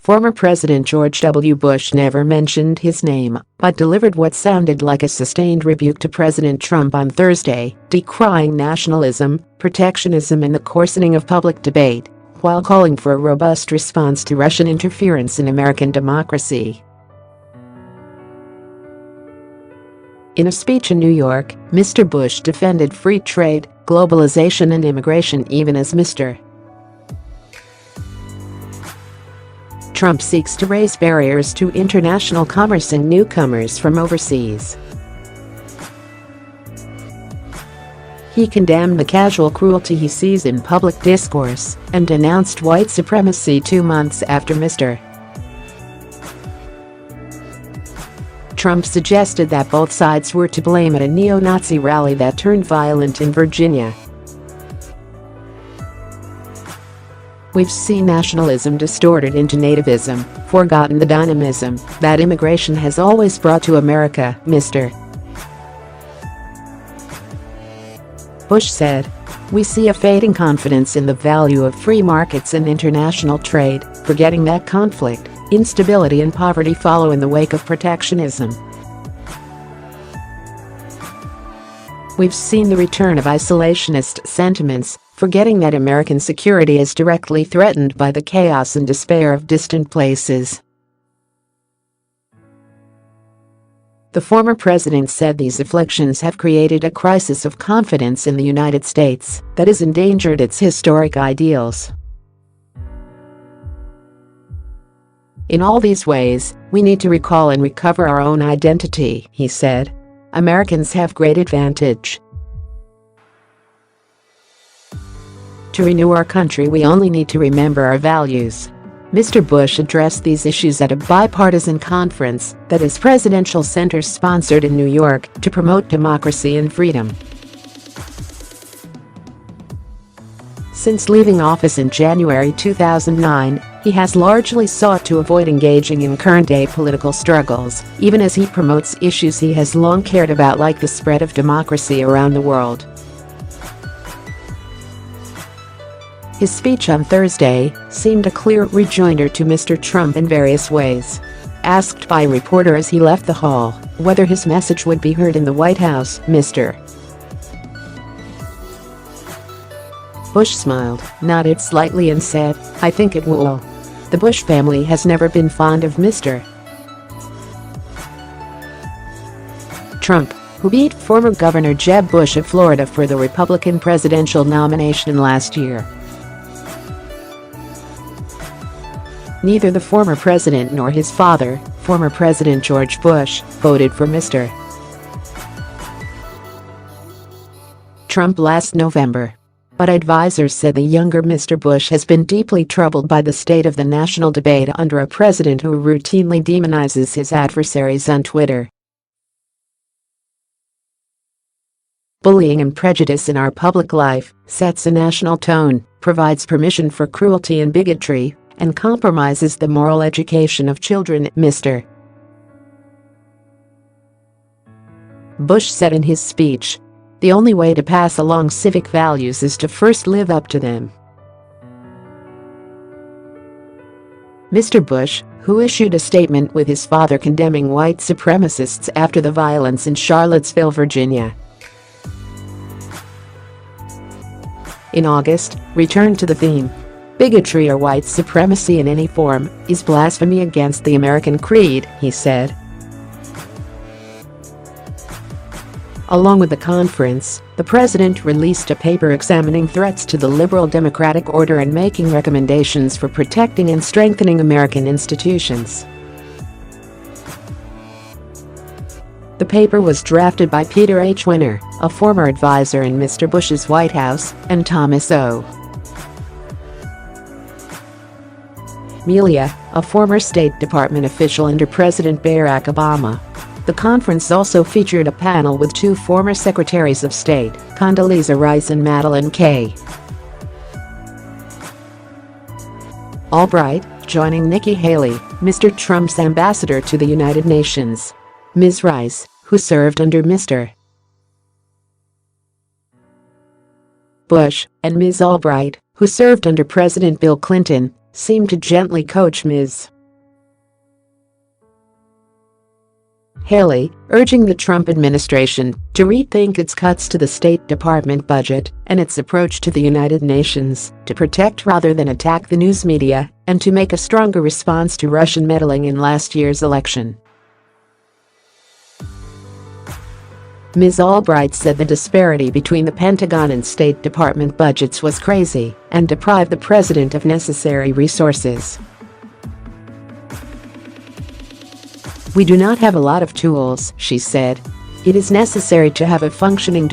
Former President George W. Bush never mentioned his name, but delivered what sounded like a sustained rebuke to President Trump on Thursday, decrying nationalism, protectionism and the coarsening of public debate, while calling for a robust response to Russian interference in American democracy. In a speech in New York, Mr. Bush defended free trade, globalization and immigration even as Mr. Trump seeks to raise barriers to international commerce and newcomers from overseas. He condemned the casual cruelty he sees in public discourse and denounced white supremacy 2 months after Mr. Trump suggested that both sides were to blame at a neo-Nazi rally that turned violent in Virginia. We've seen nationalism distorted into nativism, forgotten the dynamism that immigration has always brought to America, Mr. Bush said. We see a fading confidence in the value of free markets and international trade, forgetting that conflict, instability and poverty follow in the wake of protectionism. We've seen the return of isolationist sentiments, forgetting that American security is directly threatened by the chaos and despair of distant places. The former president said these afflictions have created a crisis of confidence in the United States that has endangered its historic ideals. In all these ways, we need to recall and recover our own identity, he said. Americans have great advantage. To renew our country, we only need to remember our values. Mr. Bush addressed these issues at a bipartisan conference that his presidential center sponsored in New York to promote democracy and freedom. Since leaving office in January 2009, he has largely sought to avoid engaging in current-day political struggles, even as he promotes issues he has long cared about like the spread of democracy around the world. His speech on Thursday seemed a clear rejoinder to Mr. Trump in various ways. Asked by a reporter as he left the hall whether his message would be heard in the White House, Mr. Bush smiled, nodded slightly and said, "I think it will." The Bush family has never been fond of Mr. Trump, who beat former Governor Jeb Bush of Florida for the Republican presidential nomination last year. Neither the former president nor his father, former President George Bush, voted for Mr. Trump last November. But advisors said the younger Mr. Bush has been deeply troubled by the state of the national debate under a president who routinely demonizes his adversaries on Twitter. Bullying and prejudice in our public life sets a national tone, provides permission for cruelty and bigotry, and compromises the moral education of children, Mr. Bush said in his speech. The only way to pass along civic values is to first live up to them. Mr. Bush, who issued a statement with his father condemning white supremacists after the violence in Charlottesville, Virginia, in August, returned to the theme. Bigotry or white supremacy in any form is blasphemy against the American creed, he said. Along with the conference, the president released a paper examining threats to the liberal democratic order and making recommendations for protecting and strengthening American institutions. The paper was drafted by Peter H. Winter, a former advisor in Mr. Bush's White House, and Thomas O. Melia, a former State Department official under President Barack Obama. The conference also featured a panel with 2 former Secretaries of State, Condoleezza Rice and Madeleine K. Albright, joining Nikki Haley, Mr. Trump's ambassador to the United Nations. Ms. Rice, who served under Mr. Bush, and Ms. Albright, who served under President Bill Clinton, seemed to gently coach Ms. Haley, urging the Trump administration to rethink its cuts to the State Department budget and its approach to the United Nations, to protect rather than attack the news media, and to make a stronger response to Russian meddling in last year's election. Ms. Albright said the disparity between the Pentagon and State Department budgets was crazy and deprived the president of necessary resources. "We do not have a lot of tools," she said. "It is necessary to have a functioning